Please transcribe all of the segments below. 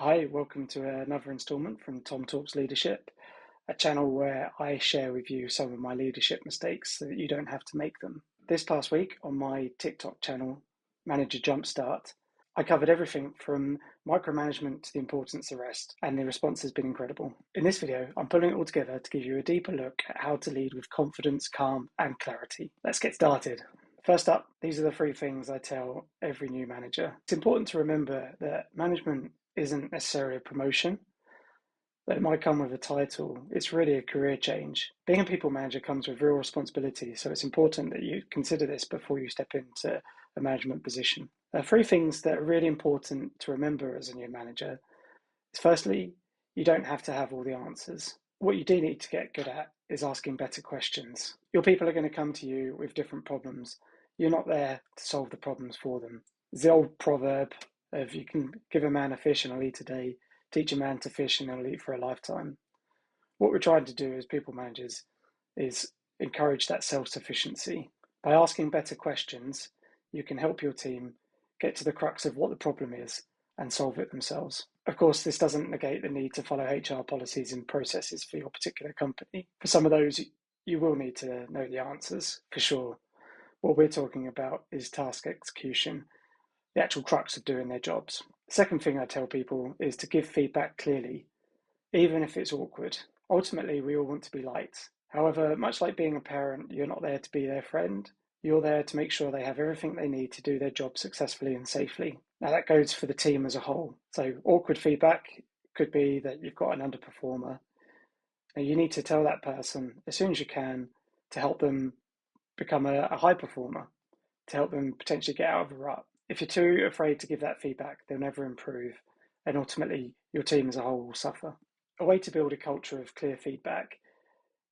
Hi, welcome to another installment from Tom Talks Leadership, a channel where I share with you some of my leadership mistakes so that you don't have to make them. This past week on my TikTok channel, Manager Jumpstart, I covered everything from micromanagement to the importance of rest, and the response has been incredible. In this video, I'm pulling it all together to give you a deeper look at how to lead with confidence, calm, and clarity. Let's get started. First up, these are the three things I tell every new manager. It's important to remember that management isn't necessarily a promotion. That might come with a title. It's really a career change. Being a people manager comes with real responsibility, so it's important that you consider this before you step into a management position. There are three things that are really important to remember as a new manager. Firstly, you don't have to have all the answers. What you do need to get good at is asking better questions. Your people are going to come to you with different problems. You're not there to solve the problems for them. There's the old proverb of you can give a man a fish and he'll eat a day, teach a man to fish and he'll eat for a lifetime. What we're trying to do as people managers is encourage that self-sufficiency. By asking better questions, you can help your team get to the crux of what the problem is and solve it themselves. Of course, this doesn't negate the need to follow HR policies and processes for your particular company. For some of those, you will need to know the answers, for sure. What we're talking about is task execution, the actual crux of doing their jobs. The second thing I tell people is to give feedback clearly, even if it's awkward. Ultimately, we all want to be liked. However, much like being a parent, you're not there to be their friend. You're there to make sure they have everything they need to do their job successfully and safely. Now, that goes for the team as a whole. So, awkward feedback could be that you've got an underperformer. Now, you need to tell that person as soon as you can to help them become a high performer, to help them potentially get out of a rut. If you're too afraid to give that feedback, they'll never improve, and ultimately your team as a whole will suffer. A way to build a culture of clear feedback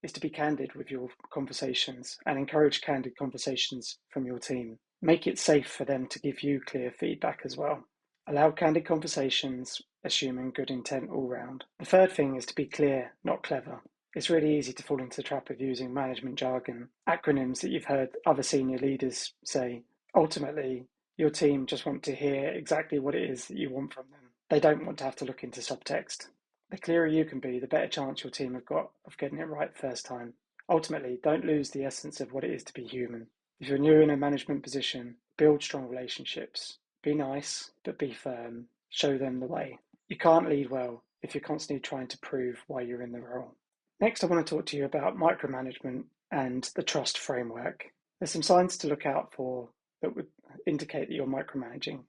is to be candid with your conversations and encourage candid conversations from your team. Make it safe for them to give you clear feedback as well. Allow candid conversations, assuming good intent all round. The third thing is to be clear, not clever. It's really easy to fall into the trap of using management jargon, acronyms that you've heard other senior leaders say. Ultimately, your team just want to hear exactly what it is that you want from them. They don't want to have to look into subtext. The clearer you can be, the better chance your team have got of getting it right first time. Ultimately, don't lose the essence of what it is to be human. If you're new in a management position, build strong relationships. Be nice, but be firm. Show them the way. You can't lead well if you're constantly trying to prove why you're in the role. Next, I want to talk to you about micromanagement and the trust framework. There's some signs to look out for that would indicate that you're micromanaging,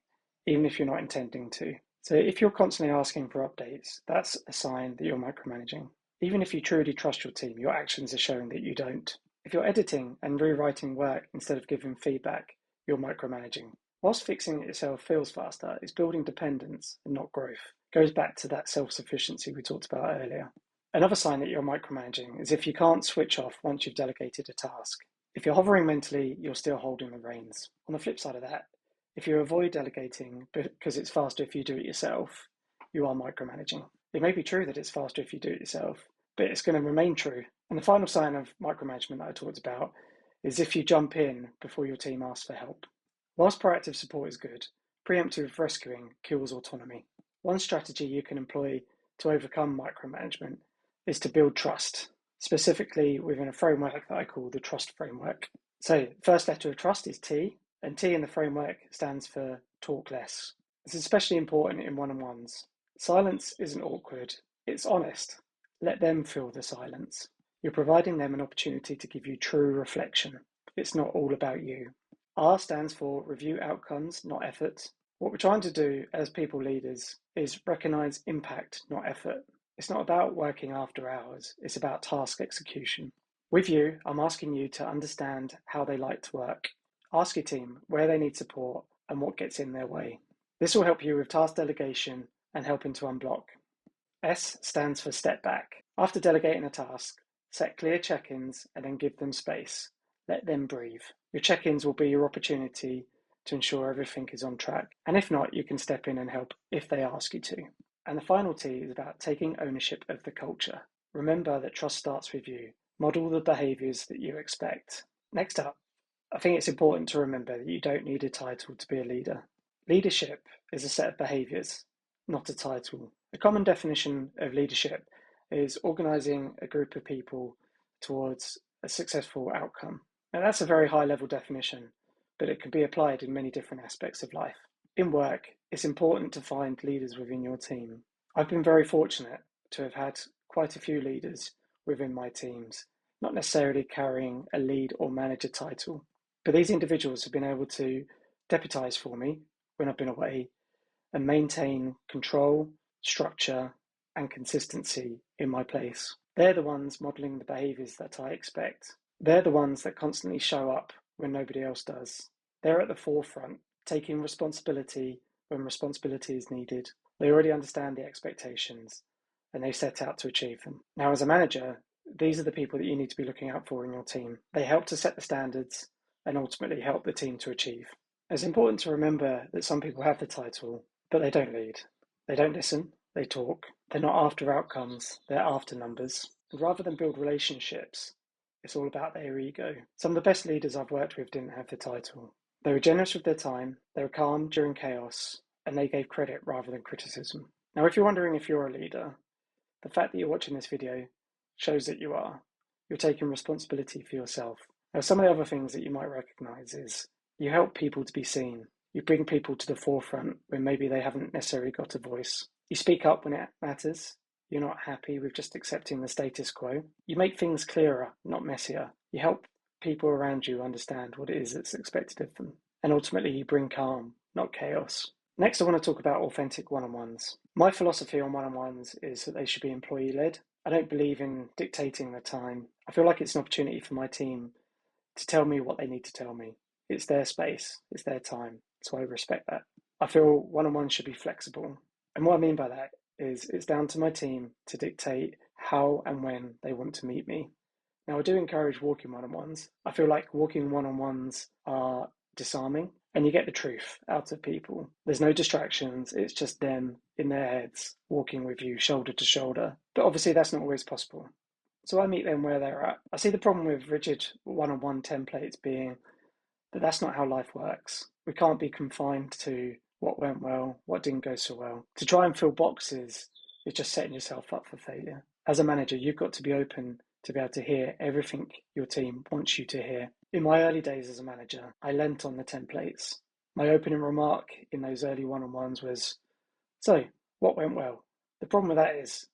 even if you're not intending to. So if you're constantly asking for updates, that's a sign that you're micromanaging. Even if you truly trust your team, your actions are showing that you don't. If you're editing and rewriting work instead of giving feedback, you're micromanaging. Whilst fixing it yourself feels faster, it's building dependence and not growth. It goes back to that self-sufficiency we talked about earlier. Another sign that you're micromanaging is if you can't switch off once you've delegated a task. If you're hovering mentally, you're still holding the reins. On the flip side of that, if you avoid delegating because it's faster if you do it yourself, you are micromanaging. It may be true that it's faster if you do it yourself, but it's going to remain true. And the final sign of micromanagement that I talked about is if you jump in before your team asks for help. Whilst proactive support is good, preemptive rescuing kills autonomy. One strategy you can employ to overcome micromanagement is to build trust, specifically within a framework that I call the trust framework. So, first letter of trust is T, and T in the framework stands for talk less. This is especially important in one-on-ones. Silence isn't awkward, it's honest. Let them fill the silence. You're providing them an opportunity to give you true reflection. It's not all about you. R stands for review outcomes, not effort. What we're trying to do as people leaders is recognize impact, not effort. It's not about working after hours, it's about task execution. With you, I'm asking you to understand how they like to work. Ask your team where they need support and what gets in their way. This will help you with task delegation and helping to unblock. S stands for step back. After delegating a task, set clear check-ins and then give them space. Let them breathe. Your check-ins will be your opportunity to ensure everything is on track. And if not, you can step in and help if they ask you to. And the final T is about taking ownership of the culture. Remember that trust starts with you. Model the behaviours that you expect. Next up, I think it's important to remember that you don't need a title to be a leader. Leadership is a set of behaviours, not a title. A common definition of leadership is organising a group of people towards a successful outcome. Now, that's a very high level definition, but it can be applied in many different aspects of life. In work, it's important to find leaders within your team. I've been very fortunate to have had quite a few leaders within my teams, not necessarily carrying a lead or manager title, but these individuals have been able to deputise for me when I've been away and maintain control, structure, and consistency in my place. They're the ones modelling the behaviours that I expect. They're the ones that constantly show up when nobody else does. They're at the forefront, taking responsibility when responsibility is needed. They already understand the expectations and they set out to achieve them. Now, as a manager, these are the people that you need to be looking out for in your team. They help to set the standards and ultimately help the team to achieve. It's important to remember that some people have the title, but they don't lead. They don't listen, they talk. They're not after outcomes, they're after numbers. And rather than build relationships, it's all about their ego. Some of the best leaders I've worked with didn't have the title. They were generous with their time, they were calm during chaos, and they gave credit rather than criticism. Now, if you're wondering if you're a leader, the fact that you're watching this video shows that you are. You're taking responsibility for yourself. Now, some of the other things that you might recognize is you help people to be seen. You bring people to the forefront when maybe they haven't necessarily got a voice. You speak up when it matters. You're not happy with just accepting the status quo. You make things clearer, not messier. You help people around you understand what it is that's expected of them. And ultimately, you bring calm, not chaos. Next, I want to talk about authentic one-on-ones. My philosophy on one-on-ones is that they should be employee-led. I don't believe in dictating the time. I feel like it's an opportunity for my team to tell me what they need to tell me. It's their space, it's their time, so I respect that. I feel one-on-ones should be flexible. And what I mean by that is it's down to my team to dictate how and when they want to meet me. Now, I do encourage walking one-on-ones. I feel like walking one-on-ones are disarming and you get the truth out of people. There's no distractions, it's just them in their heads walking with you shoulder to shoulder. But obviously that's not always possible. So I meet them where they're at. I see the problem with rigid one-on-one templates being that that's not how life works. We can't be confined to what went well, what didn't go so well. To try and fill boxes is just setting yourself up for failure. As a manager, you've got to be open to be able to hear everything your team wants you to hear. In my early days as a manager, I lent on the templates. My opening remark in those early one-on-ones was, "So, what went well?" The problem with that is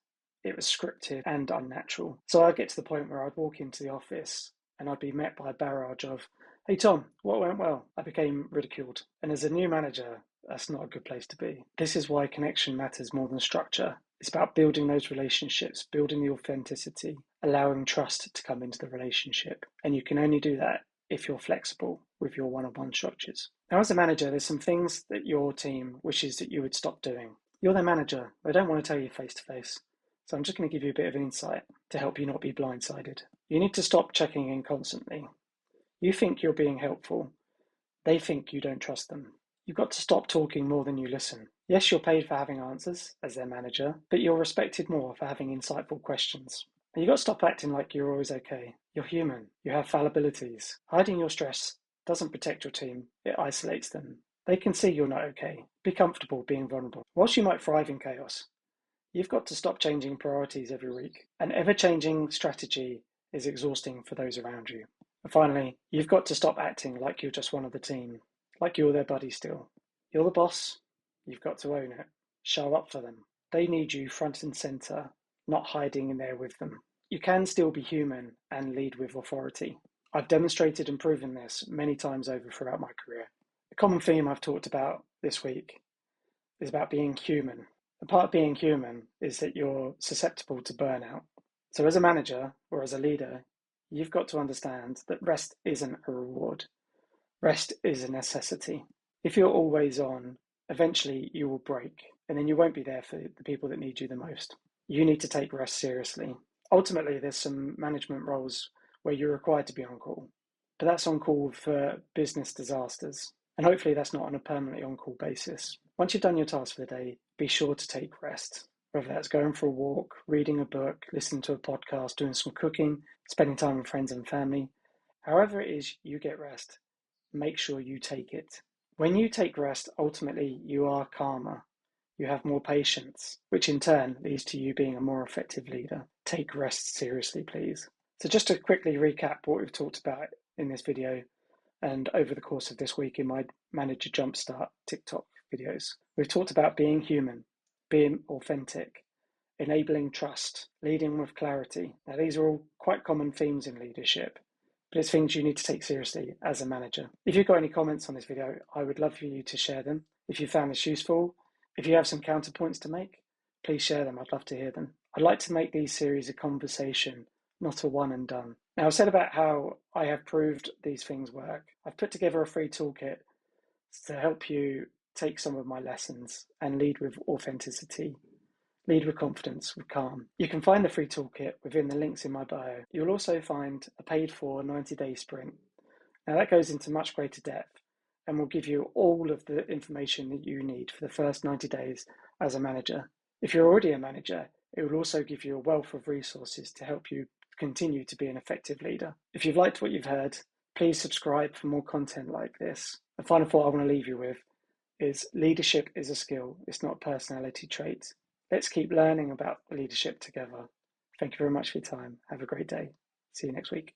it was scripted and unnatural. So I'd get to the point where I'd walk into the office and I'd be met by a barrage of, "Hey Tom, what went well?" I became ridiculed. And as a new manager, that's not a good place to be. This is why connection matters more than structure. It's about building those relationships, building the authenticity, allowing trust to come into the relationship. And you can only do that if you're flexible with your one-on-one structures. Now, as a manager, there's some things that your team wishes that you would stop doing. You're their manager. They don't want to tell you face to face. So I'm just going to give you a bit of insight to help you not be blindsided. You need to stop checking in constantly. You think you're being helpful. They think you don't trust them. You've got to stop talking more than you listen. Yes, you're paid for having answers as their manager, but you're respected more for having insightful questions. And you've got to stop acting like you're always okay. You're human. You have fallibilities. Hiding your stress doesn't protect your team. It isolates them. They can see you're not okay. Be comfortable being vulnerable. Whilst you might thrive in chaos, you've got to stop changing priorities every week. An ever-changing strategy is exhausting for those around you. And finally, you've got to stop acting like you're just one of the team, like you're their buddy still. You're the boss. You've got to own it. Show up for them. They need you front and center, not hiding in there with them. You can still be human and lead with authority. I've demonstrated and proven this many times over throughout my career. The common theme I've talked about this week is about being human. And part of being human is that you're susceptible to burnout. So as a manager or as a leader, you've got to understand that rest isn't a reward. Rest is a necessity. If you're always on, eventually you will break and then you won't be there for the people that need you the most. You need to take rest seriously. Ultimately, there's some management roles where you're required to be on call, but that's on call for business disasters. And hopefully that's not on a permanently on-call basis. Once you've done your task for the day, be sure to take rest. Whether that's going for a walk, reading a book, listening to a podcast, doing some cooking, spending time with friends and family. However it is you get rest, make sure you take it. When you take rest, ultimately you are calmer. you have more patience, which in turn leads to you being a more effective leader. Take rest seriously, please. So just to quickly recap what we've talked about in this video and over the course of this week in my Manager Jumpstart TikTok videos. We've talked about being human, being authentic, enabling trust, leading with clarity. Now, these are all quite common themes in leadership, but it's things you need to take seriously as a manager. If you've got any comments on this video, I would love for you to share them. If you found this useful, if you have some counterpoints to make, please share them. I'd love to hear them. I'd like to make these series a conversation, not a one and done. Now, I've said about how I have proved these things work. I've put together a free toolkit to help you take some of my lessons and lead with authenticity, lead with confidence, with calm. You can find the free toolkit within the links in my bio. You'll also find a paid-for 90-day sprint. Now, that goes into much greater depth and will give you all of the information that you need for the first 90 days as a manager. If you're already a manager, it will also give you a wealth of resources to help you continue to be an effective leader. If you've liked what you've heard, please subscribe for more content like this. The final thought I want to leave you with is leadership is a skill, it's not a personality trait. Let's keep learning about leadership together. Thank you very much for your time. Have a great day. See you next week.